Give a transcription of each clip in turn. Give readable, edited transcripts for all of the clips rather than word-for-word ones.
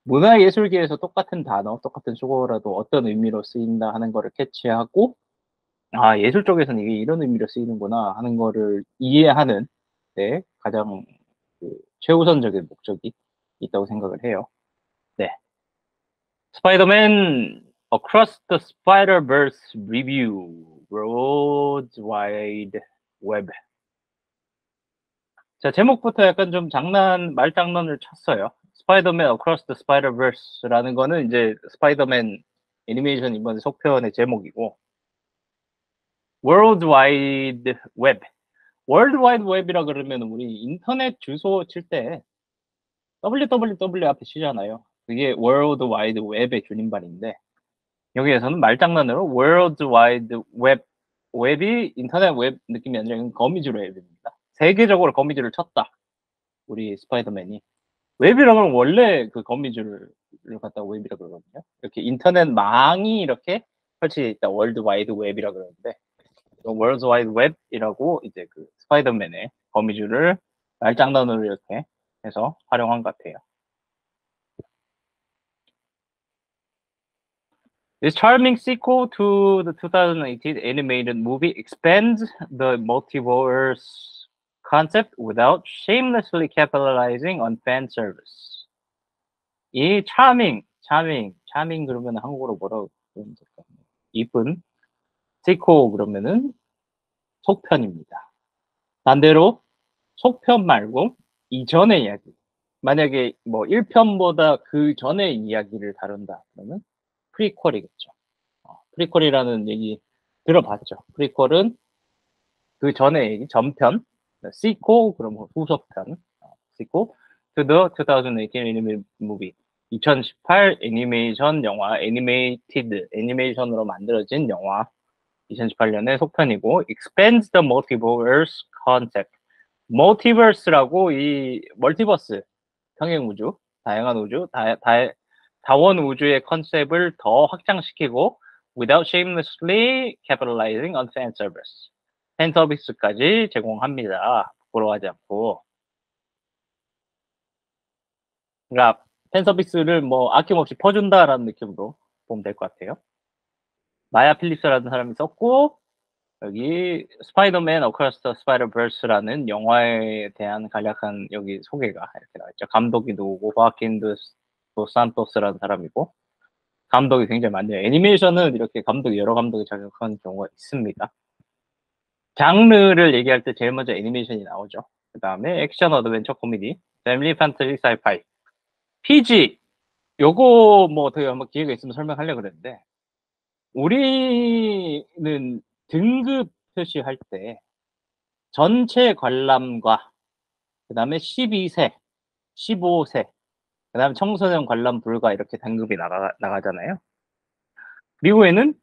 문화예술계에서 똑같은 단어, 똑같은 수어라도 어떤 의미로 쓰인다 하는 거를 캐치하고, 아, 예술 쪽에서는 이게 이런 의미로 쓰이는구나 하는 거를 이해하는 데 가장 그 최우선적인 목적이 있다고 생각을 해요. 네. 스파이더맨 Across the Spider-Verse Review Worldwide Web. 자, 제목부터 약간 좀 말장난을 쳤어요. 스파이더맨 Across the Spider-Verse라는 거는 이제 스파이더맨 애니메이션 이번 속편의 제목이고, Worldwide Web. 월드와이드 웹이라 그러면 우리 인터넷 주소 칠 때 www 앞에 치잖아요. 그게 월드와이드 웹의 줄임말인데, 여기에서는 말장난으로 월드와이드 웹이 인터넷 웹 느낌이 아니라 거미줄 웹입니다. 세계적으로 거미줄을 쳤다. 우리 스파이더맨이. 웹이라면 원래 그 거미줄을 갖다가 웹이라 그러거든요. 이렇게 인터넷 망이 이렇게 펼쳐져 있다. 월드와이드 웹이라 그러는데, 월드와이드 웹이라고 이제 그 스파이더맨의 거미줄을 말장난으로 이렇게 해서 활용한 것 같아요. This charming sequel to the 2018 animated movie expands the multiverse concept without shamelessly capitalizing on fan service. 이 charming 그러면 한국어로 뭐라고 그러면 될까요? 이쁜, sequel 그러면은 속편입니다. 반대로 속편 말고 이전의 이야기. 만약에 뭐 1편보다 그 전의 이야기를 다룬다 그러면 프리퀄이겠죠. 프리퀄이라는 얘기 들어봤죠. 프리퀄은 그 전의 얘기, 전편. 시퀄 그러면 후속편. 시퀄 to the 2018 animated movie. 2018 애니메이션 영화, 애니메이션으로 만들어진 영화. 2018년의 속편이고 expands the multiverse concept. 멀티버스라고 이 멀티버스 평행 우주, 다양한 우주, 다원 우주의 컨셉을 더 확장시키고 without shamelessly capitalizing on fan service. 팬 서비스까지 제공합니다. 부끄러워하지 않고. 그러니까 팬 서비스를 뭐 아낌없이 퍼준다라는 느낌으로 보면 될 것 같아요. 마야 필립스라는 사람이 썼고, 여기 스파이더맨 어크로스 더 스파이더버스라는 영화에 대한 간략한 여기 소개가 이렇게 나왔죠. 감독이 누구고 호아킨 도 산토스라는 사람이고, 감독이 굉장히 많네요. 애니메이션은 이렇게 여러 감독이 자격한 경우가 있습니다. 장르를 얘기할 때 제일 먼저 애니메이션이 나오죠. 그 다음에 액션, 어드벤처, 코미디, 패밀리, 판타지, 사이파이, PG. 요거 뭐 더 한번 기회가 있으면 설명하려고 그랬는데, 우리는 등급 표시할 때 전체 관람과 그 다음에 12세, 15세, 그 다음에 청소년 관람 불가 이렇게 등급이 나가잖아요. 미국에는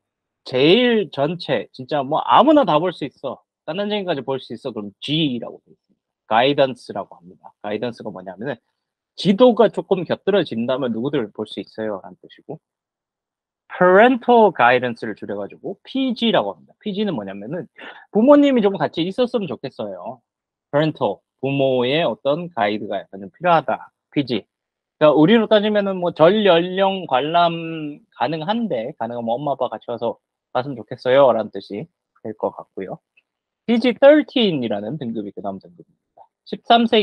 제일 전체, 진짜 뭐 아무나 다 볼 수 있어. 딴난쟁이까지 볼 수 있어. 그럼 G라고 되어 있습니다. 가이던스라고 합니다. 가이던스가 뭐냐면은 지도가 조금 곁들여진다면 누구들 볼 수 있어요. 라는 뜻이고. parental guidance를 줄여가지고 PG라고 합니다. PG는 뭐냐면은 부모님이 좀 같이 있었으면 좋겠어요. parental, 부모의 어떤 가이드가 약간 좀 필요하다. PG. 그러니까 우리로 따지면은 뭐 전 연령 관람 가능하면 엄마 아빠 같이 와서 봤으면 좋겠어요. 라는 뜻이 될 것 같고요. PG-13이라는 등급이 그 다음 등급입니다. 13세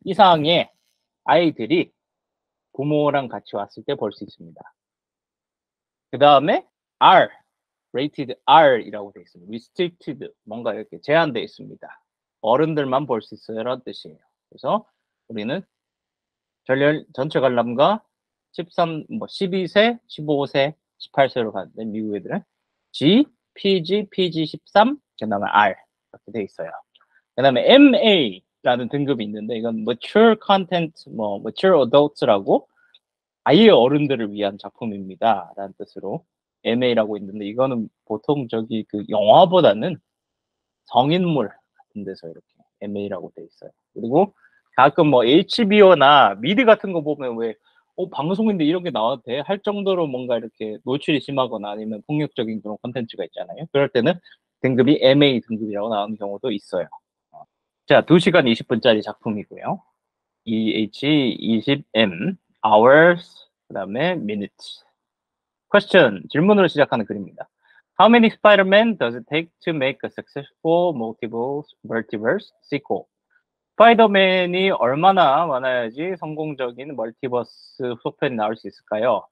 이상의 아이들이 부모랑 같이 왔을 때 볼 수 있습니다. 그 다음에 R, rated R이라고 되어 있습니다. restricted, 뭔가 이렇게 제한되어 있습니다. 어른들만 볼 수 있어요. 라는 뜻이에요. 그래서 우리는 전체 관람가 12세, 15세, 18세로 가는데 미국 애들은 G, PG, PG13, 그 다음에 R 이렇게 돼 있어요. 그 다음에 MA라는 등급이 있는데 이건 Mature Content, Mature Adults라고 아예 어른들을 위한 작품입니다. 라는 뜻으로 MA라고 있는데 이거는 보통 그 영화보다는 성인물 같은 데서 이렇게 MA라고 돼 있어요. 그리고 가끔 뭐 HBO나 미드 같은 거 보면 왜 방송인데 이런 게 나와도 돼? 할 정도로 뭔가 이렇게 노출이 심하거나 아니면 폭력적인 그런 콘텐츠가 있잖아요. 그럴 때는 등급이 MA 등급이라고 나오는 경우도 있어요. 자, 2시간 20분짜리 작품이고요. EH20M hours, 그 다음에 minutes. question, 질문으로 시작하는 글입니다. How many Spider-Man does it take to make a successful multiverse sequel? 스파이더맨이 얼마나 많아야지 성공적인 멀티버스 속편이 나올 수 있을까요?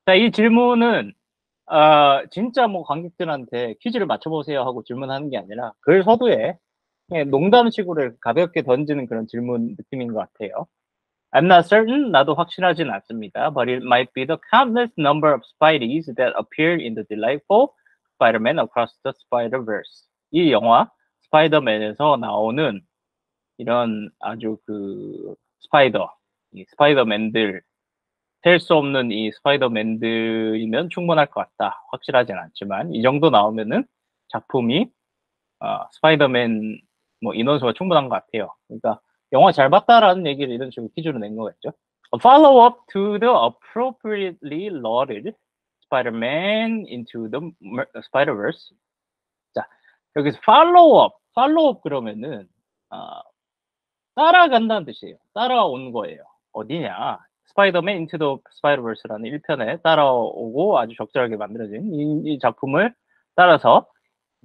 자, 이 질문은 진짜 뭐 관객들한테 퀴즈를 맞춰보세요 하고 질문하는 게 아니라 글 서두에 그냥 농담식으로 가볍게 던지는 그런 질문 느낌인 것 같아요. I'm not certain. 나도 확실하진 않습니다. But it might be the countless number of Spideys that appear in the delightful Spider-Man Across the Spider-Verse. 이 영화 스파이더맨에서 나오는 이런 아주 그 이 스파이더맨들 셀 수 없는 이 스파이더맨들이면 충분할 것 같다. 확실하진 않지만 이 정도 나오면은 작품이 스파이더맨 뭐 인원수가 충분한 것 같아요. 그러니까 영화 잘 봤다라는 얘기를 이런 식으로 퀴즈로 낸 거겠죠. A follow-up to the appropriately lauded Spider-Man into the Spider-Verse. 자, 여기서 follow-up 그러면은 따라간다는 뜻이에요. 따라온 거예요. 어디냐? 스파이더맨 인투 더 스파이더버스라는 1편에 따라오고 아주 적절하게 만들어진 이 작품을 따라서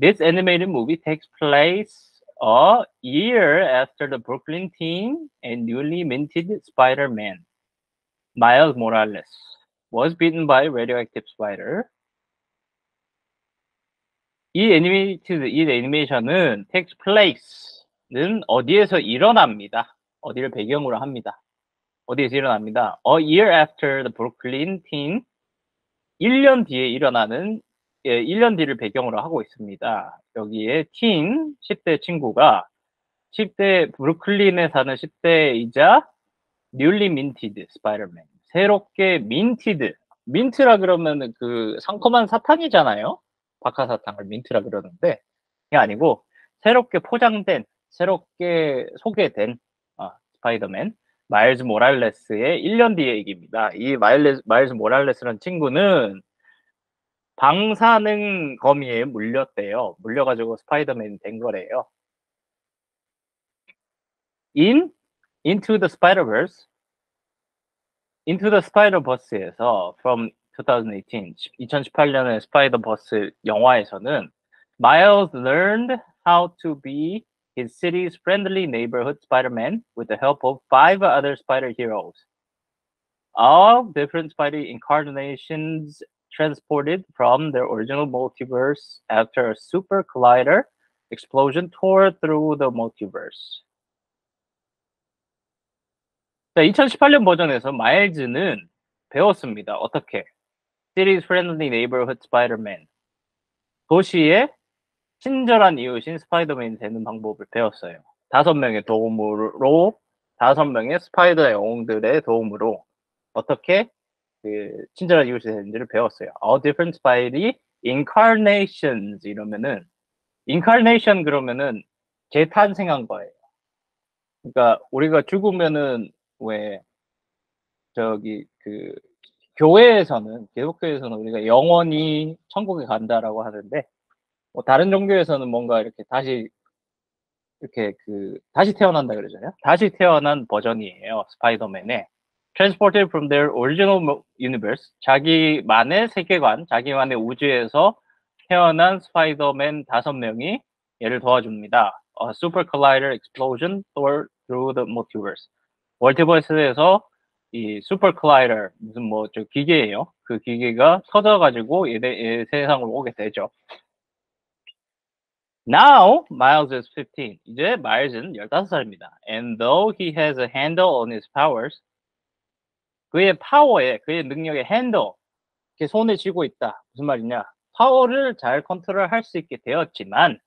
This animated movie takes place a year after the Brooklyn teen and newly minted Spider-Man, Miles Morales, was bitten by a radioactive spider. 이 애니메이션은 takes place는 어디에서 일어납니다. 어디를 배경으로 합니다. 어디에서 일어납니다. A year after the Brooklyn teen, 1년 뒤에 일어나는 1년 뒤를 배경으로 하고 있습니다. 여기에 teen, 10대 친구가 10대 브루클린에 사는 10대이자 newly minted Spider-Man, 새롭게 minted, 민트라 그러면 그 상큼한 사탕이잖아요. 박하사탕을 민트라 그러는데 그게 아니고 새롭게 포장된, 새롭게 소개된 스파이더맨 마일즈 모랄레스의 1년 뒤의 얘기입니다. 이 마일즈 모랄레스라는 친구는 방사능 거미에 물렸대요. 물려가지고 스파이더맨이 된 거래요. Into the Spider-Verse, Into the Spider-Verse에서 from 2018, 2018년의 스파이더버스 영화에서는 Miles learned how to be his city's friendly neighborhood Spider-Man with the help of 5 other spider heroes. All different spider incarnations transported from their original multiverse after a super collider explosion tore through the multiverse. 자, 2018년 버전에서 마일즈는 배웠습니다. 어떻게? City's friendly neighborhood Spider-Man. 도시의 친절한 이웃인 스파이더맨이 되는 방법을 배웠어요. 5명의 도움으로, 5명의 스파이더 영웅들의 도움으로 어떻게 그 친절한 이웃이 되는지를 배웠어요. All different Spidey incarnations 이러면은 incarnation 그러면은 재탄생한 거예요. 그러니까 우리가 죽으면은 왜 저기 그 교회에서는 기독교에서는 우리가 영원히 천국에 간다라고 하는데 뭐 다른 종교에서는 뭔가 이렇게 다시 다시 태어난다 그러잖아요. 다시 태어난 버전이에요. 스파이더맨의 transported from their original universe, 자기만의 세계관, 자기만의 우주에서 태어난 스파이더맨 5명이 얘를 도와줍니다. A super collider explosion tore through the multiverse. 멀티버스에서 이 슈퍼 컬라이더 무슨 뭐 저 기계예요. 그 기계가 터져가지고 얘 세상으로 오게 되죠. Now Miles is 15. 이제 마일즈는 15살입니다. And though he has a handle on his powers, 그의 파워에, 그의 능력에 핸들, 이렇게 손에 쥐고 있다. 무슨 말이냐? 파워를 잘 컨트롤할 수 있게 되었지만,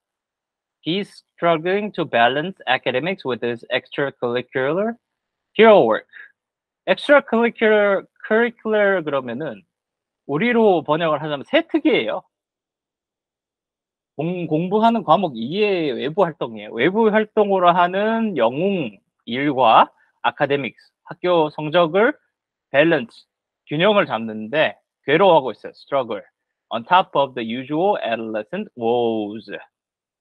he's struggling to balance academics with his extracurricular hero work. extracurricular 그러면은 우리로 번역을 하자면 세특이에요. 공부하는 과목 이외의 외부 활동이에요. 외부 활동으로 하는 영웅 일과 아카데믹스, 학교 성적을 밸런스, 균형을 잡는데 괴로워하고 있어요. struggle. On top of the usual adolescent woes.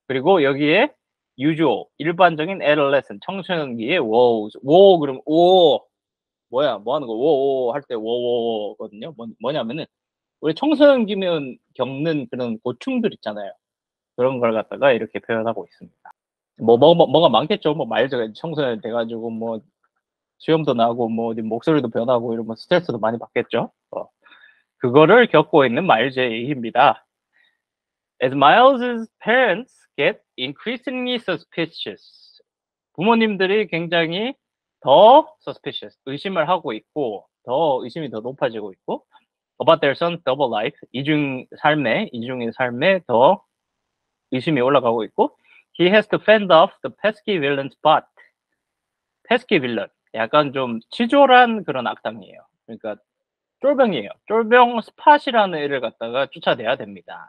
그리고 여기에 usual, 일반적인 adolescent, 청소년기의 woes. woe 그러면 뭐야, 뭐 하는 거, 워워 할 때 워워거든요. 뭐냐면은, 우리 청소년기면 겪는 그런 고충들 있잖아요. 그런 걸 갖다가 이렇게 표현하고 있습니다. 뭐가 많겠죠. 뭐 말도 청소년 돼가지고 뭐 수염도 나고 뭐 목소리도 변하고 이러면 스트레스도 많이 받겠죠. 그거를 겪고 있는 마일즈입니다. As Miles's parents get increasingly suspicious. 부모님들이 굉장히 더 suspicious, 의심을 하고 있고, 의심이 더 높아지고 있고, about their son's double life, 이중의 삶에 더 의심이 올라가고 있고, he has to fend off the pesky villain spot. pesky villain, 약간 좀 치졸한 그런 악당이에요. 그러니까 쫄병이에요. 쫄병 스팟이라는 애를 갖다가 쫓아내야 됩니다.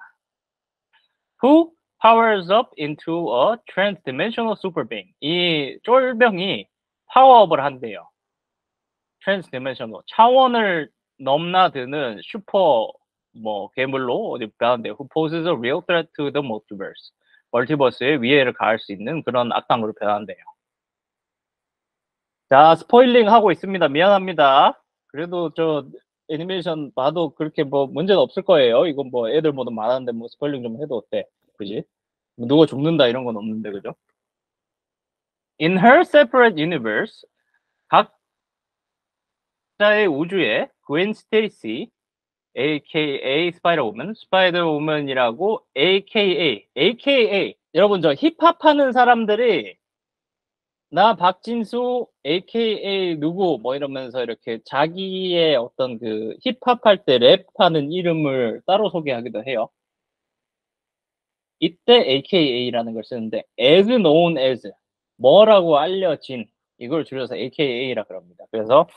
Who powers up into a transdimensional super being. 이 쫄병이 파워업을 한대요. transdimensional, 차원을 넘나드는 슈퍼 괴물로 어디 변한대요. Who poses a real threat to the multiverse. 멀티버스에 위해를 가할 수 있는 그런 악당으로 변한대요. 자, 스포일링 하고 있습니다. 미안합니다. 그래도 저 애니메이션 봐도 그렇게 뭐 문제는 없을 거예요. 이건 뭐 애들 모두 많았는데 뭐 스포일링 좀 해도 어때? 그지? 누가 죽는다 이런 건 없는데, 그죠? In her separate universe, 각자의 우주에 Gwen Stacy, aka 스파이더우먼, 스파이더우먼이라고 AKA 여러분 저 힙합 하는 사람들이 나 박진수 AKA 누구 뭐 이러면서 이렇게 자기의 어떤 그 힙합 할 때 랩하는 이름을 따로 소개하기도 해요. 이때 AKA라는 걸 쓰는데 as known as 뭐라고 알려진 이걸 줄여서 AKA라 그럽니다. 그래서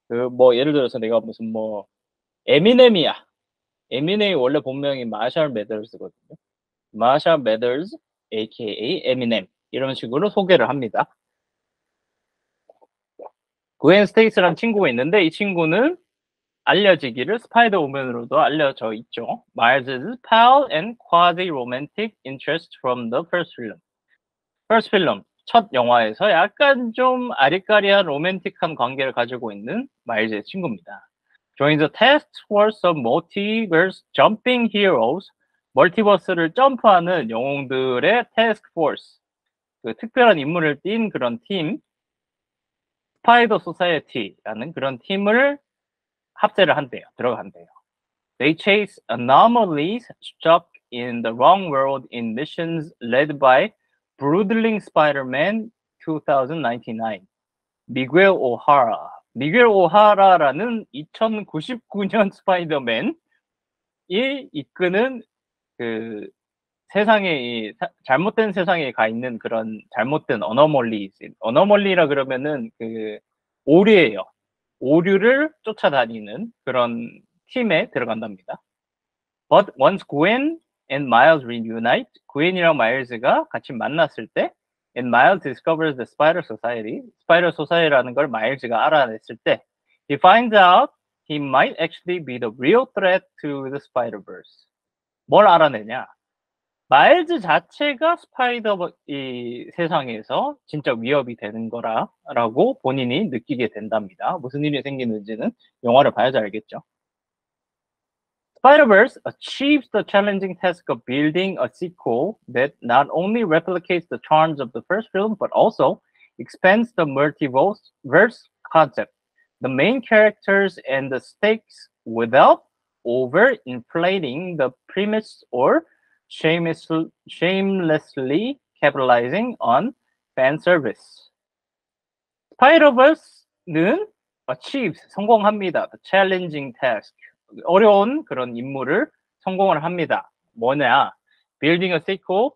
그 뭐 예를 들어서 내가 무슨 뭐 에미넴이야. 에미넴이 원래 본명이 마샬 매더스거든요. 마샬 매더스 AKA 에미넴 이런 식으로 소개를 합니다. 그웬 스테이스라는 친구가 있는데 이 친구는 알려지기를 스파이더우먼으로도 알려져 있죠. Miles' pal and quasi-romantic interest from the first film. first film, 첫 영화에서 약간 좀 아리까리한 로맨틱한 관계를 가지고 있는 마일즈의 친구입니다. Joins the task force of multiverse jumping heroes. 멀티버스를 점프하는 영웅들의 task force. 그 특별한 임무를 띈 그런 팀, 스파이더 소사이어티라는 그런 팀을 합세를 한대요. 들어간대요. They chase anomalies struck in the wrong world in missions led by Broodling Spider-Man 2099. 미겔 오하라. 미겔 오하라라는 2099년 스파이더맨이 이끄는 그 세상에 잘못된 세상에 가 있는 그런 잘못된 어너멀리라 그러면은 그 오류예요. 오류를 쫓아다니는 그런 팀에 들어간답니다. But once Gwen and Miles reunite, Gwen이랑 마일즈가 같이 만났을 때, and Miles discovers the Spider Society, Spider Society라는 걸 마일즈가 알아냈을 때, he finds out he might actually be the real threat to the Spider-Verse. 뭘 알아내냐? 마일즈 자체가 스파이더 이 세상에서 진짜 위협이 되는 거라고 본인이 느끼게 된답니다. 무슨 일이 생기는지는 영화를 봐야지 알겠죠. Spider-Verse achieves the challenging task of building a sequel that not only replicates the charms of the first film, but also expands the multiverse concept, the main characters and the stakes without overinflating the premise or shamelessly capitalizing on fan service. Spider-Verse는 achieves, 성공합니다. The challenging task. 어려운 그런 임무를 성공을 합니다. 뭐냐? Building a sequel,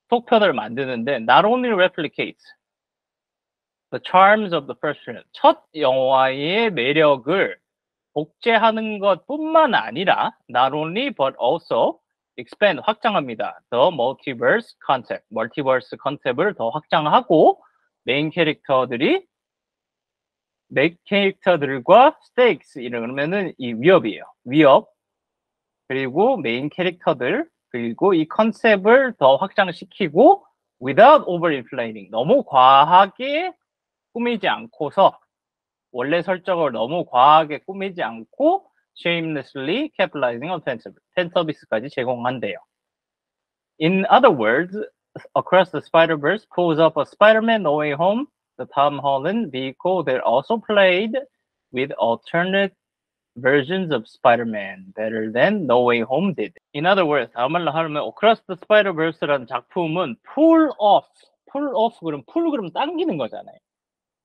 속편을 만드는데 not only replicates the charms of the first film, 첫 영화의 매력을 복제하는 것뿐만 아니라 not only but also expand, 확장합니다. The multiverse concept, 멀티버스 컨셉을 더 확장하고 메인 캐릭터들과 stakes 이러면은 이 위협이에요. 위협 그리고 메인 캐릭터들 그리고 이 컨셉을 더 확장시키고 without overinflating, 너무 과하게 꾸미지 않고서 원래 설정을 너무 과하게 꾸미지 않고 shamelessly capitalizing on 팬 서비스까지 제공한대요. In other words, Across the Spider-Verse pulls up a Spider-Man No Way Home, the Tom Holland vehicle that also played with alternate versions of Spider-Man better than No Way Home did. In other words, 다음 말로 하면 Across the Spider-Verse라는 작품은 pull off 그럼 pull 그러면 당기는 거잖아요.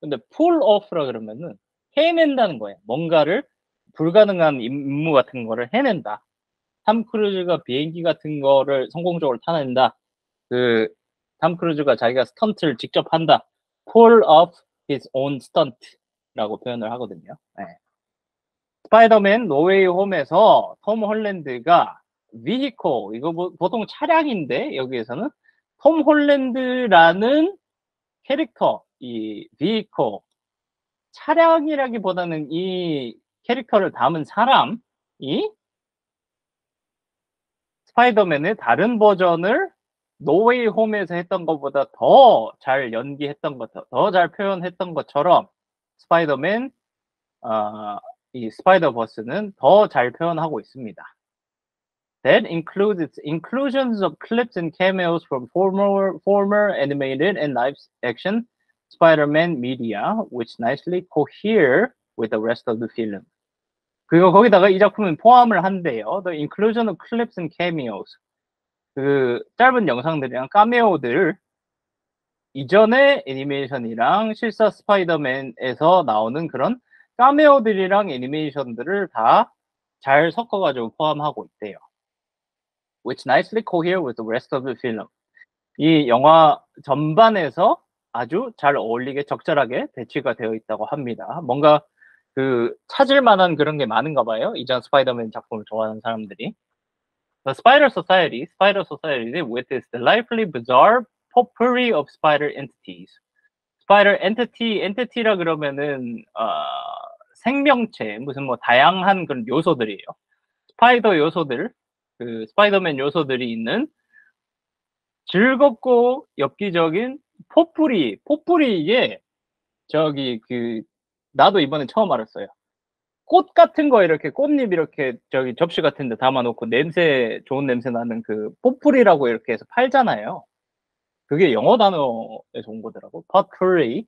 근데 pull off라 그러면은 해낸다는 거예요. 뭔가를 불가능한 임무 같은 거를 해낸다. 탐 크루즈가 비행기 같은 거를 성공적으로 타낸다. 탐 크루즈가 자기가 스턴트를 직접 한다. pull off his own stunt라고 표현을 하거든요. 네. 스파이더맨 노웨이 홈에서 톰 홀랜드가 vehicle, 이거 보통 차량인데 여기에서는 톰 홀랜드라는 캐릭터, 이 vehicle, 차량이라기보다는 이 캐릭터를 담은 사람이 스파이더맨의 다른 버전을 노웨이 홈에서 했던 것보다 더 잘 연기했던 것, 더 잘 표현했던 것처럼 스파이더맨, 이 스파이더버스는 더 잘 표현하고 있습니다. That includes its inclusions of clips and cameos from former animated and live action Spider-Man media, which nicely cohere with the rest of the film. 그리고 거기다가 이 작품은 포함을 한대요. The inclusion of clips and cameos. 그 짧은 영상들이랑 카메오들, 이전의 애니메이션이랑 실사 스파이더맨에서 나오는 그런 카메오들이랑 애니메이션들을 다 잘 섞어가지고 포함하고 있대요. Which nicely cohere with the rest of the film. 이 영화 전반에서 아주 잘 어울리게 적절하게 배치가 되어 있다고 합니다. 뭔가 그 찾을 만한 그런 게 많은가 봐요. 이전 스파이더맨 작품을 좋아하는 사람들이. The Spider Society with its delightfully bizarre potpourri of spider entities. 스파이더 entity라 그러면은 생명체, 무슨 뭐 다양한 그런 요소들이에요. 스파이더 요소들, 그 스파이더맨 요소들이 있는 즐겁고 엽기적인 포뿌리 이게 저기 그 나도 이번에 처음 알았어요. 꽃 같은 거 이렇게 꽃잎 이렇게 저기 접시 같은 데 담아놓고 좋은 냄새 나는 그 포뿌리라고 이렇게 해서 팔잖아요. 그게 영어 단어에서 온 거더라고. potpourri에서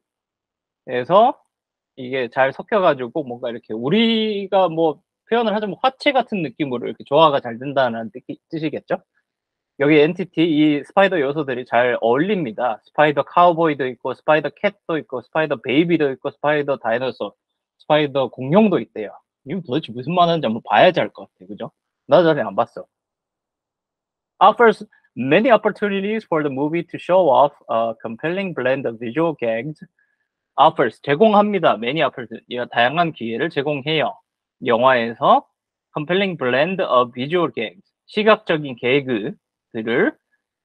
이게 잘 섞여가지고 뭔가 이렇게 우리가 뭐 표현을 하자면 화채 같은 느낌으로 이렇게 조화가 잘 된다는 뜻이겠죠? 여기 엔티티, 이 스파이더 요소들이 잘 어울립니다. 스파이더 카우보이도 있고, 스파이더 캣도 있고, 스파이더 베이비도 있고, 스파이더 다이너소, 스파이더 공룡도 있대요. 이거 도대체 무슨 말하는지 한번 봐야지 알 것 같아, 그죠? 나도 전에 안 봤어. Offers many opportunities for the movie to show off a compelling blend of visual gags. Offers, 제공합니다. Many offers, 다양한 기회를 제공해요. 영화에서 compelling blend of visual gags, 시각적인 개그들을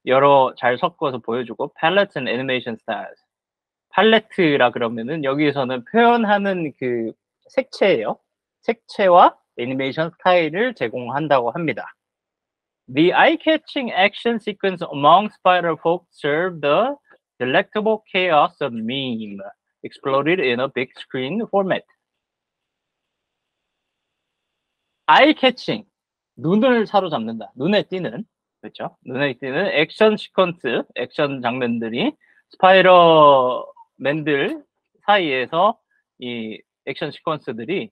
여러 잘 섞어서 보여주고, palettes and animation styles. 팔레트라 그러면은 여기에서는 표현하는 그 색채예요. 색채와 애니메이션 스타일을 제공한다고 합니다. The eye-catching action sequence among Spider-Folk served the delectable chaos of meme, exploded in a big screen format. eye-catching, 눈을 사로잡는다. 눈에 띄는, 그렇죠? 눈에 띄는 액션 시퀀스, 액션 장면들이 스파이더맨들 사이에서 이 액션 시퀀스들이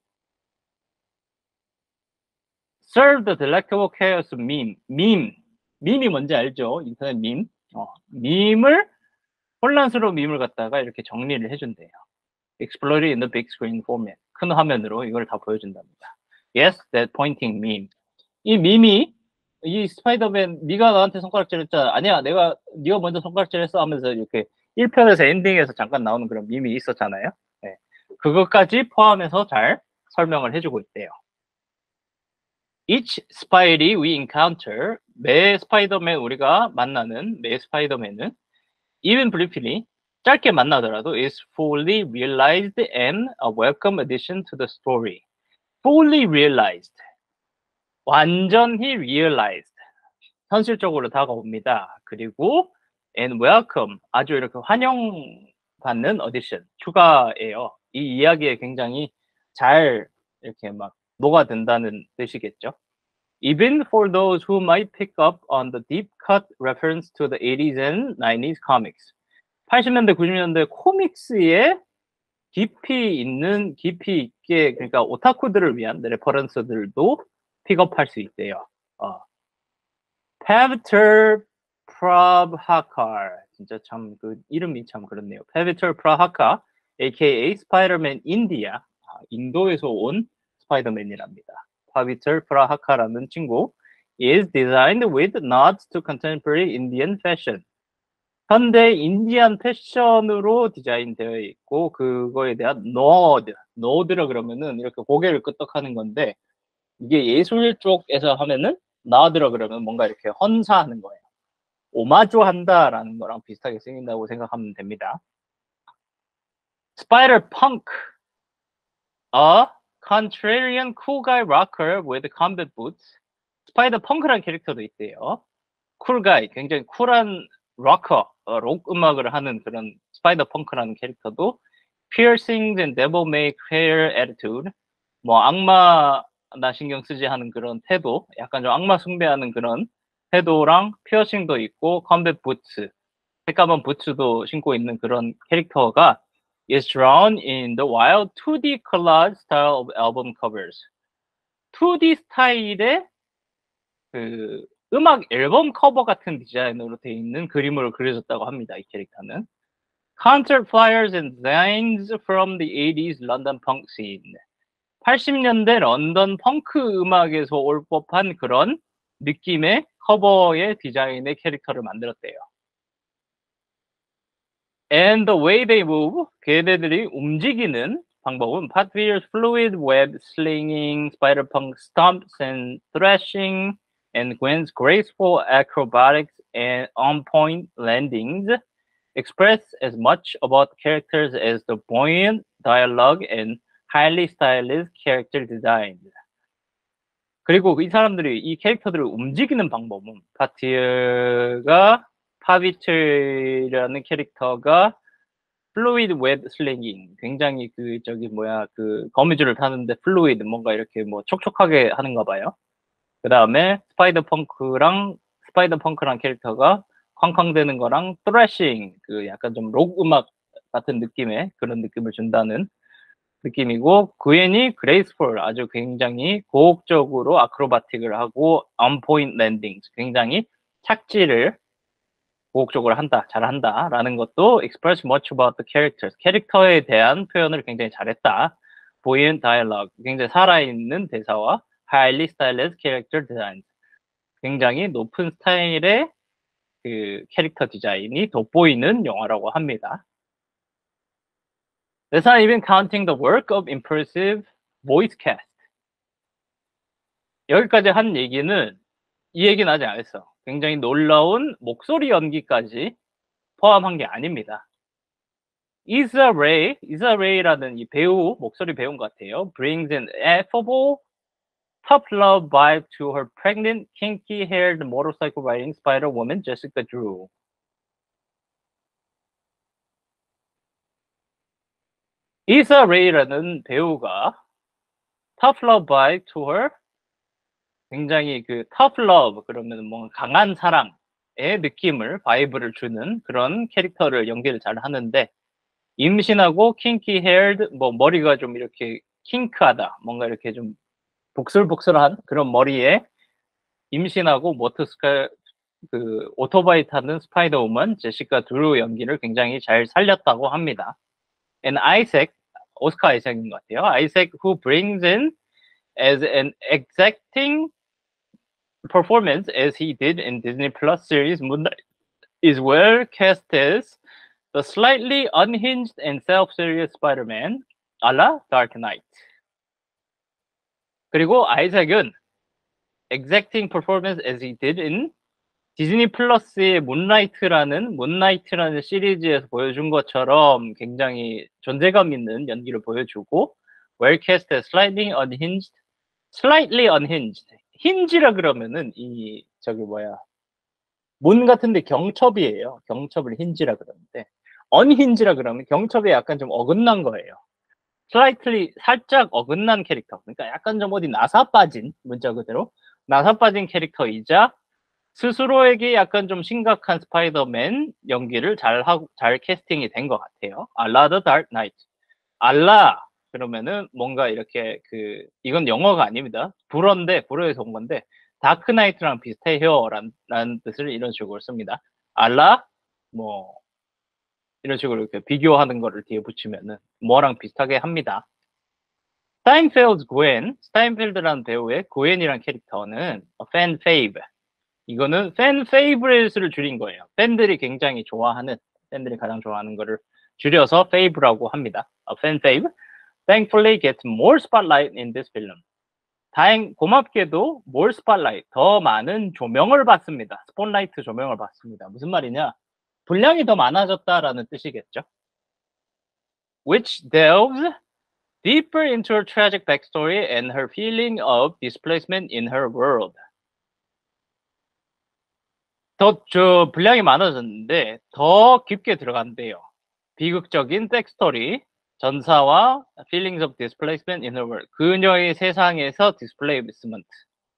serve the delectable chaos of meme. 밈이 뭔지 알죠? 인터넷 밈. 혼란스러운 밈을 갖다가 이렇게 정리를 해준대요. Exploded in the big screen format. 큰 화면으로 이걸 다 보여준답니다. Yes, that pointing meme. 이 밈이, 이 스파이더맨, 네가 나한테 손가락질 했잖아. 아니야, 네가 먼저 손가락질 했어 하면서 이렇게 1편에서 엔딩에서 잠깐 나오는 그런 밈이 있었잖아요. 네. 그것까지 포함해서 잘 설명을 해주고 있대요. Each Spidey we encounter, 매 스파이더맨 우리가 만나는 매 스파이더맨은 even briefly, 짧게 만나더라도 is fully realized and a welcome addition to the story. fully realized, 완전히 realized, 현실적으로 다가옵니다. 그리고 and welcome, 아주 이렇게 환영받는 addition, 추가예요. 이 이야기에 굉장히 잘 이렇게 막 녹아든다는 뜻이겠죠. Even for those who might pick up on the deep cut reference to the 80s and 90s comics. 80년대, 90년대 코믹스에 깊이 있게, 그러니까 오타쿠들을 위한 레퍼런스들도 픽업할 수 있대요. Paviter Prabhakar. 진짜 참 그 이름이 참 그렇네요. Paviter Prabhakar, aka 스파이더맨 인디아. 인도에서 온 스파이더맨이랍니다. Paviter Prabhakar라는 친구 is designed with nods to contemporary Indian fashion. 현대 인디안 패션으로 디자인되어 있고 그거에 대한 노드라 그러면은 이렇게 고개를 끄덕하는 건데 이게 예술 쪽에서 하면은 나드라 그러면 뭔가 이렇게 헌사하는 거예요. 오마주 한다라는 거랑 비슷하게 생긴다고 생각하면 됩니다. Spider Punk, a contrarian cool guy rocker with combat boots. 스파이더 펑크라는 캐릭터도 있대요. 쿨가이, 굉장히 쿨한 록커, 록 음악을 하는 그런 스파이더 펑크라는 캐릭터도 piercings and devil may care attitude, 뭐 악마 나 신경 쓰지 하는 그런 태도, 약간 좀 악마 숭배하는 그런 태도랑 피어싱도 있고 컴뱃 부츠, 새까만 부츠도 신고 있는 그런 캐릭터가 is drawn in the wild 2D collage style of album covers. 2D 스타일의 그 음악 앨범 커버 같은 디자인으로 되어 있는 그림으로 그려졌다고 합니다. 이 캐릭터는. Concert flyers and designs from the 80s London punk scene. 80년대 런던 펑크 음악에서 올 법한 그런 느낌의 커버의 디자인의 캐릭터를 만들었대요. And the way they move, 걔네들이 움직이는 방법은 Patvir's fluid web slinging, spider-punk stomps and thrashing, and Gwen's graceful acrobatics and on-point landings express as much about characters as the buoyant dialogue and highly stylized character design. 그리고 이 사람들이 이 캐릭터들을 움직이는 방법은 파비트라는 캐릭터가 플루이드 웹 슬랭잉, 굉장히 그 거미줄을 타는데 플루이드 뭔가 이렇게 뭐 촉촉하게 하는가 봐요. 그 다음에 스파이더 펑크랑 캐릭터가 쾅쾅대는 거랑 트래싱, 그 약간 좀 록 음악 같은 느낌의 그런 느낌을 준다는 느낌이고, 그웬이 그레이스풀, 아주 굉장히 고혹적으로 아크로바틱을 하고 on-point landings, 굉장히 착지를 고혹적으로 잘한다라는 것도 express much about the characters, 캐릭터에 대한 표현을 굉장히 잘했다. buoyant dialogue, 굉장히 살아있는 대사와 highly stylized character design, 굉장히 높은 스타일의 그 캐릭터 디자인이 돋보이는 영화라고 합니다. That's not even counting the work of impressive voice cast. 여기까지 한 얘기는 이 얘기는 아직 안 했어. 굉장히 놀라운 목소리 연기까지 포함한 게 아닙니다. Issa Rae라는 이 배우, 목소리 배우인 것 같아요. brings an affable, tough love vibe to her pregnant, kinky-haired motorcycle riding spider woman Jessica Drew. Issa Rae라는 배우가 tough love vibe to her, 굉장히 그 tough love 그러면 뭐 강한 사랑의 느낌을 바이브를 주는 그런 캐릭터를 연기를 잘 하는데, 임신하고 kinky haired, 뭐 머리가 좀 이렇게 킹크하다, 뭔가 이렇게 좀 복슬복슬한 그런 머리에 임신하고 그 오토바이 타는 스파이더 우먼 제시카 드루 연기를 굉장히 잘 살렸다고 합니다. And Isaac, 오스카 아이색인 것 같아요. Isaac, who brings in as an exacting performance as he did in Disney Plus series Moonlight, is well cast as the slightly unhinged and self-serious Spider-Man, a la Dark Knight. 그리고 아이색은 exacting performance as he did in 디즈니 플러스의 문라이트라는 시리즈에서 보여준 것처럼 굉장히 존재감 있는 연기를 보여주고, well cast as slightly unhinged. 힌지라 그러면은 문 같은데 경첩이에요. 경첩을 힌지라 그러는데, unhinged라 그러면 경첩에 약간 좀 어긋난 거예요. slightly 살짝 어긋난 캐릭터. 그러니까 약간 좀 어디 나사 빠진 문자 그대로 나사 빠진 캐릭터이자 스스로에게 약간 좀 심각한 스파이더맨 연기를 잘 캐스팅이 된 것 같아요. 알라 더 다크 나이트. 알라 그러면은 뭔가 이렇게 이건 영어가 아닙니다. 불어에서 온 건데 다크 나이트랑 비슷해요 라는 뜻을 이런 식으로 씁니다. 알라 뭐 이런 식으로 이렇게 비교하는 거를 뒤에 붙이면은 뭐랑 비슷하게 합니다. 스타인펠드라는 배우의 고엔이라는 캐릭터는 팬 페이브. 이거는 팬 페이브릿을 줄인 거예요. 팬들이 가장 좋아하는 거를 줄여서 페이브라고 합니다. 팬 페이브. Thankfully gets more spotlight in this film. 고맙게도 more spotlight, 더 많은 조명을 받습니다. 스포트라이트 조명을 받습니다. 무슨 말이냐? 분량이 더 많아졌다라는 뜻이겠죠. Which delves deeper into her tragic backstory and her feeling of displacement in her world. 분량이 많아졌는데 더 깊게 들어간대요. 비극적인 백스토리, 전사와 feelings of displacement in her world. 그녀의 세상에서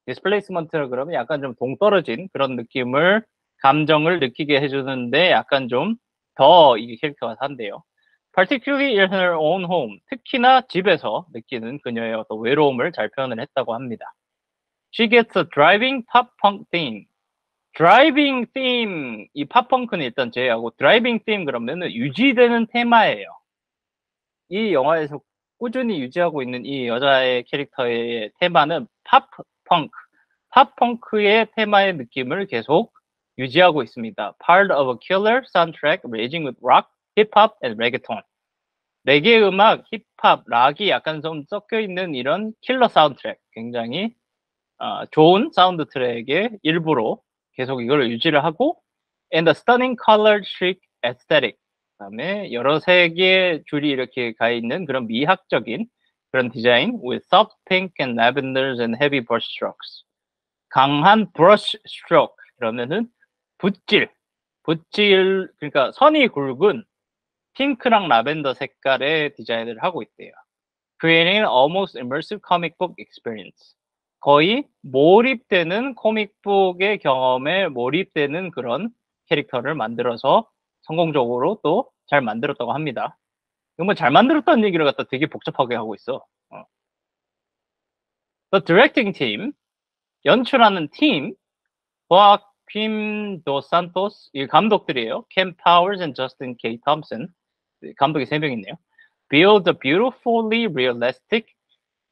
displacement라 그러면 약간 좀 동떨어진 그런 감정을 느끼게 해주는데 약간 좀 더 이 캐릭터가 산대요. Particularly in her own home. 특히나 집에서 느끼는 그녀의 어떤 외로움을 잘 표현을 했다고 합니다. She gets a driving pop punk theme. 드라이빙 팀, 이 팝펑크는 일단 제외하고 드라이빙 팀 그러면은 유지되는 테마예요. 이 영화에서 꾸준히 유지하고 있는 이 여자의 캐릭터의 테마는 팝펑크의 테마의 느낌을 계속 유지하고 있습니다. Part of a killer soundtrack raging with rock, hip-hop, and reggaeton. 레게 음악, 힙합, 락이 약간 좀 섞여 있는 이런 킬러 사운드트랙, 굉장히 좋은 사운드 트랙의 일부로 계속 이걸 유지를 하고 and the stunning colored chic aesthetic 그다음에 여러 색의 줄이 이렇게 가 있는 그런 미학적인 그런 디자인 with soft pink and lavenders and heavy brush strokes. 강한 brush stroke 그러면은 붓질 그러니까 선이 굵은 핑크랑 라벤더 색깔의 디자인을 하고 있대요. Creating an almost immersive comic book experience. 거의 몰입되는 코믹북의 경험에 몰입되는 그런 캐릭터를 만들어서 성공적으로 또 잘 만들었다고 합니다. 이거 잘 만들었다는 얘기를 갖다 되게 복잡하게 하고 있어. The directing team, 연출하는 팀, 호아킴 도 산토스, 이 감독들이에요. Ken Powers and Justin K. Thompson, 감독이 3명 있네요. Build a beautifully realistic,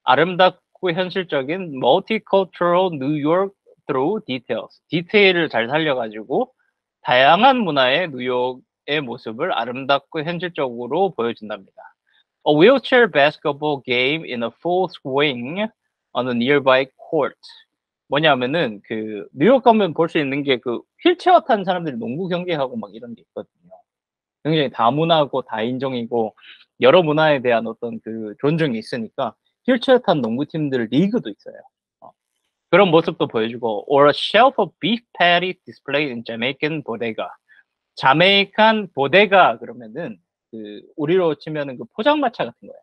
아름답고 현실적인 multicultural New York through details. 디테일을 잘 살려가지고 다양한 문화의 뉴욕의 모습을 아름답고 현실적으로 보여준답니다. A wheelchair basketball game in a full swing on a nearby court. 뭐냐면은 뉴욕 가면 볼 수 있는 게 휠체어 탄 사람들이 농구 경기하고 막 이런 게 있거든요. 굉장히 다문화고 다인종이고 여러 문화에 대한 어떤 존중이 있으니까 휠체어 탄 농구팀들 리그도 있어요. 그런 모습도 보여주고 or a shelf of beef patties displayed in Jamaican bodega. 자메이칸 보데가 그러면은 우리로 치면은 포장마차 같은 거예요.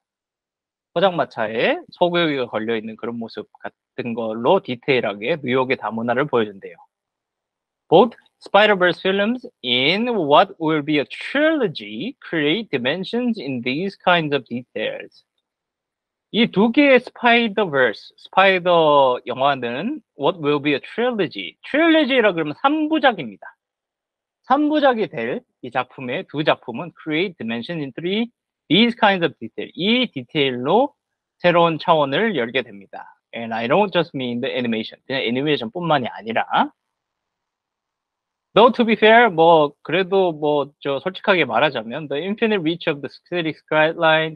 포장마차에 소고기가 걸려 있는 그런 모습 같은 걸로 디테일하게 뉴욕의 다문화를 보여준대요. Both Spider-Verse films in what will be a trilogy create dimensions in these kinds of details. 이 두 개의 스파이더 영화는 what will be a trilogy. 트릴리지라 그러면 3부작입니다. 3부작이 될 이 작품의 두 작품은 create dimension in these kinds of detail. 이 디테일로 새로운 차원을 열게 됩니다. And I don't just mean the animation. 그냥 애니메이션뿐만이 아니라 Though to be fair, 그래도 솔직하게 말하자면 the infinite reach of the city skyline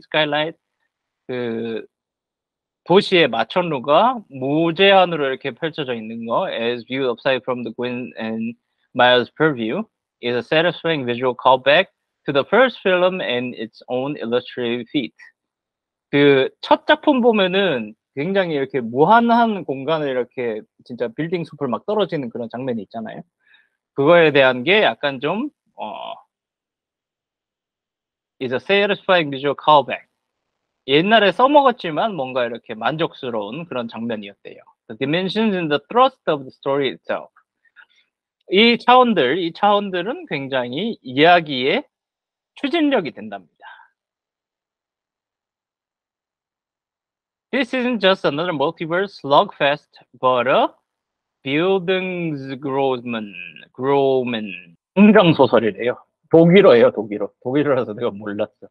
도시의 마천루가 무제한으로 이렇게 펼쳐져 있는 거 as viewed upside from the Gwen and Miles purview is a satisfying visual callback to the first film and its own illustrative feat. 첫 작품 보면은 굉장히 이렇게 무한한 공간을 이렇게 진짜 빌딩 숲을 막 떨어지는 그런 장면이 있잖아요. 그거에 대한 게 약간 is a satisfying visual callback. 옛날에 써먹었지만 뭔가 이렇게 만족스러운 그런 장면이었대요. The dimensions in the thrust of the story itself. 이 차원들은 굉장히 이야기의 추진력이 된답니다. This isn't just another multiverse slugfest, but a Bildungsroman. 성장 소설이래요. 독일어예요, 독일어. 독일어라서 내가 몰랐어.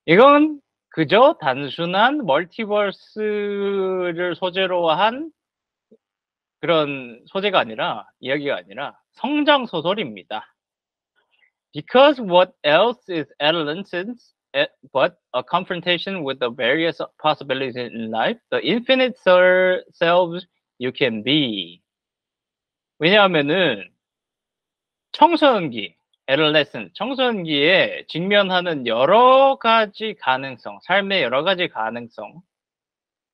이건 그저 단순한 멀티버스를 소재로 한 그런 소재가 아니라, 이야기가 아니라 성장 소설입니다. Because what else is adolescence but a confrontation with the various possibilities in life, the infinite selves you can be. 왜냐하면은 청소년기, adolescence, 청소년기에 직면하는 여러 가지 가능성, 삶의 여러 가지 가능성,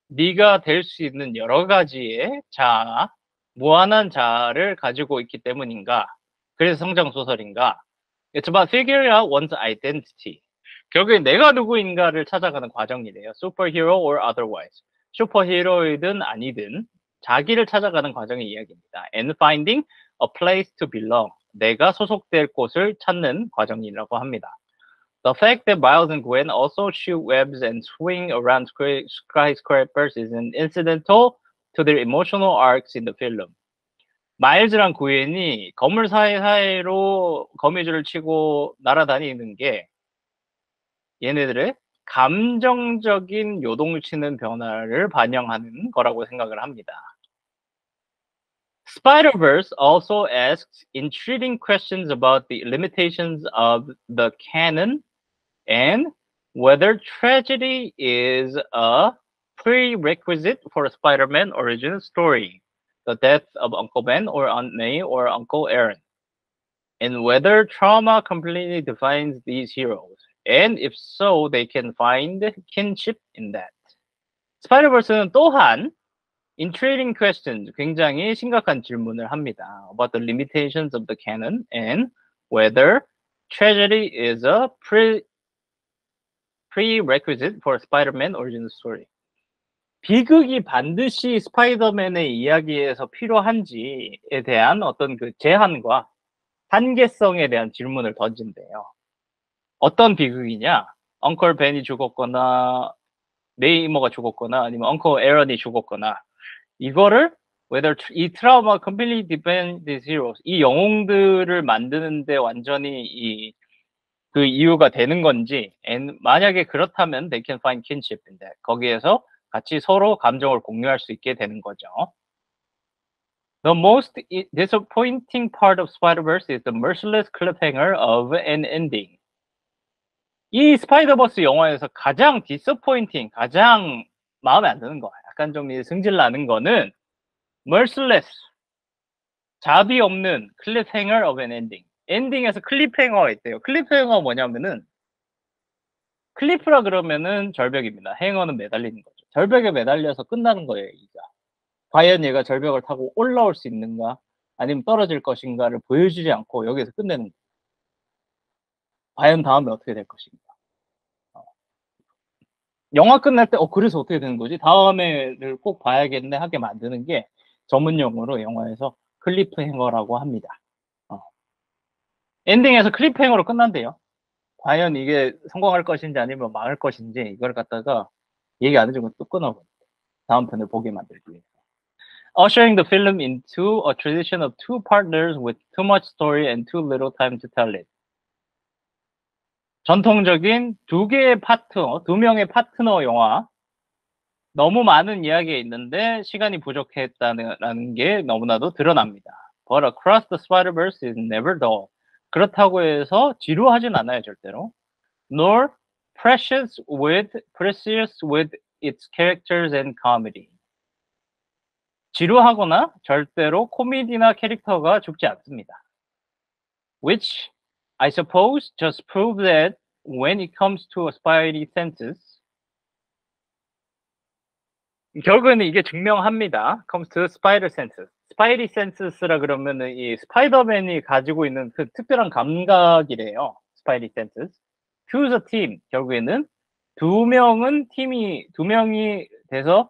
네가 될 수 있는 여러 가지의 자아, 무한한 자아를 가지고 있기 때문인가? 그래서 성장 소설인가? It's about figuring out one's identity. 결국에 내가 누구인가를 찾아가는 과정이래요. Superhero or otherwise. 슈퍼히어로이든 아니든 자기를 찾아가는 과정의 이야기입니다. And finding a place to belong. 내가 소속될 곳을 찾는 과정이라고 합니다. The fact that Miles and Gwen also shoot webs and swing around skyscrapers is incidental to their emotional arcs in the film. 마일즈랑 구엔이 건물 사이사이로 거미줄을 치고 날아다니는 게 얘네들의 감정적인 요동치는 변화를 반영하는 거라고 생각을 합니다. Spider-Verse also asks intriguing questions about the limitations of the canon and whether tragedy is a prerequisite for a Spider-Man origin story, the death of Uncle Ben or Aunt May or Uncle Aaron, and whether trauma completely defines these heroes, and if so, they can find kinship in that. 스파이더버스는 또한 intriguing questions, 굉장히 심각한 질문을 합니다. About the limitations of the canon and whether tragedy is a prerequisite for Spider-Man origin story. 비극이 반드시 스파이더맨의 이야기에서 필요한지에 대한 어떤 그 제한과 한계성에 대한 질문을 던진대요. 어떤 비극이냐? 엉클 벤이 죽었거나 메이 이모가 죽었거나 아니면 엉클 에런이 죽었거나 이거를 whether 이 트라우마 completely depends these heroes 이 영웅들을 만드는데 완전히 그 이유가 되는 건지 and 만약에 그렇다면 they can find kinship in that 거기에서 같이 서로 감정을 공유할 수 있게 되는 거죠. The most disappointing part of Spider-Verse is the merciless cliffhanger of an ending. 이 스파이더버스 영화에서 가장 disappointing, 가장 마음에 안 드는 거, 약간 좀 승질 나는 거는 merciless, 자비 없는 cliffhanger of an ending. 엔딩에서 클리프행어가 있대요. 클리프행어가 뭐냐면은 클리프라 그러면은 절벽입니다. 행어는 매달리는 거죠. 절벽에 매달려서 끝나는 거예요. 이가 과연 얘가 절벽을 타고 올라올 수 있는가 아니면 떨어질 것인가를 보여주지 않고 여기서 끝내는 거예요. 과연 다음에 어떻게 될 것인가. 영화 끝날 때 그래서 어떻게 되는 거지? 다음에를 꼭 봐야겠네 하게 만드는 게 전문 용어로 영화에서 클리프행어라고 합니다. 엔딩에서 클리프행어로 끝난대요. 과연 이게 성공할 것인지 아니면 망할 것인지 이걸 갖다가 얘기 안 해주고 또 끊어버려. 다음 편을 보게 만들기 위해서. Ushering the film into a tradition of two partners with too much story and too little time to tell it. 전통적인 두 명의 파트너 영화. 너무 많은 이야기가 있는데 시간이 부족했다는 게 너무나도 드러납니다. But Across the Spider-Verse is never dull. 그렇다고 해서 지루하진 않아요, 절대로. Nor precious with its characters and comedy. 지루하거나 절대로 코미디나 캐릭터가 죽지 않습니다. Which I suppose just proves that when it comes to a Spidey senses, 결국에는 이게 증명합니다. comes to spider senses. 스파이디 센스스라 그러면은 이 스파이더맨이 가지고 있는 그 특별한 감각이래요. 스파이디 센스. choose a team. 결국에는 두 명이 돼서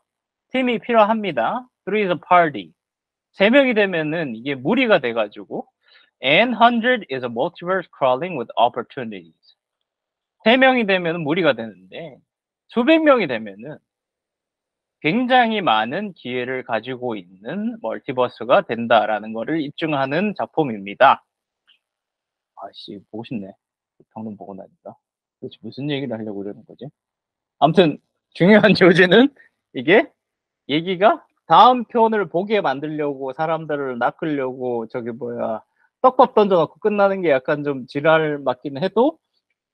팀이 필요합니다. Three is a party. 세 명이 되면은 이게 무리가 돼가지고 and 100 is a multiverse crawling with opportunities. 세 명이 되면 무리가 되는데 수백 명이 되면은 굉장히 많은 기회를 가지고 있는 멀티버스가 된다라는 것을 입증하는 작품입니다. 아씨 보고 싶네. 평론 보고 나니까 도대체 무슨 얘기를 하려고 그러는 거지? 아무튼 중요한 요지는 이게 얘기가 다음 편을 보게 만들려고 사람들을 낚으려고 저기 뭐야 떡밥 던져놓고 끝나는 게 약간 좀 지랄 맞긴 해도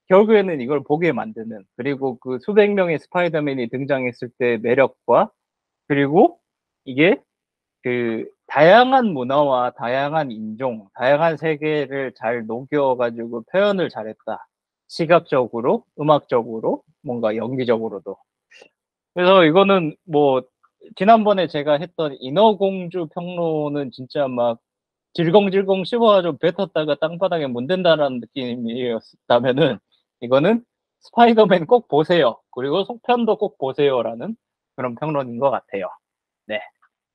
결국에는 이걸 보게 만드는, 그리고 그 수백 명의 스파이더맨이 등장했을 때 매력과, 그리고 이게 그 다양한 문화와 다양한 인종, 다양한 세계를 잘 녹여가지고 표현을 잘했다. 시각적으로, 음악적으로, 뭔가 연기적으로도. 그래서 이거는 뭐 지난번에 제가 했던 인어공주 평론은 진짜 막 질겅질겅 씹어가지고 뱉었다가 땅바닥에 문댄다라는 느낌이었다면은 이거는 스파이더맨 꼭 보세요. 그리고 속편도 꼭 보세요라는 그런 평론인 것 같아요. 네.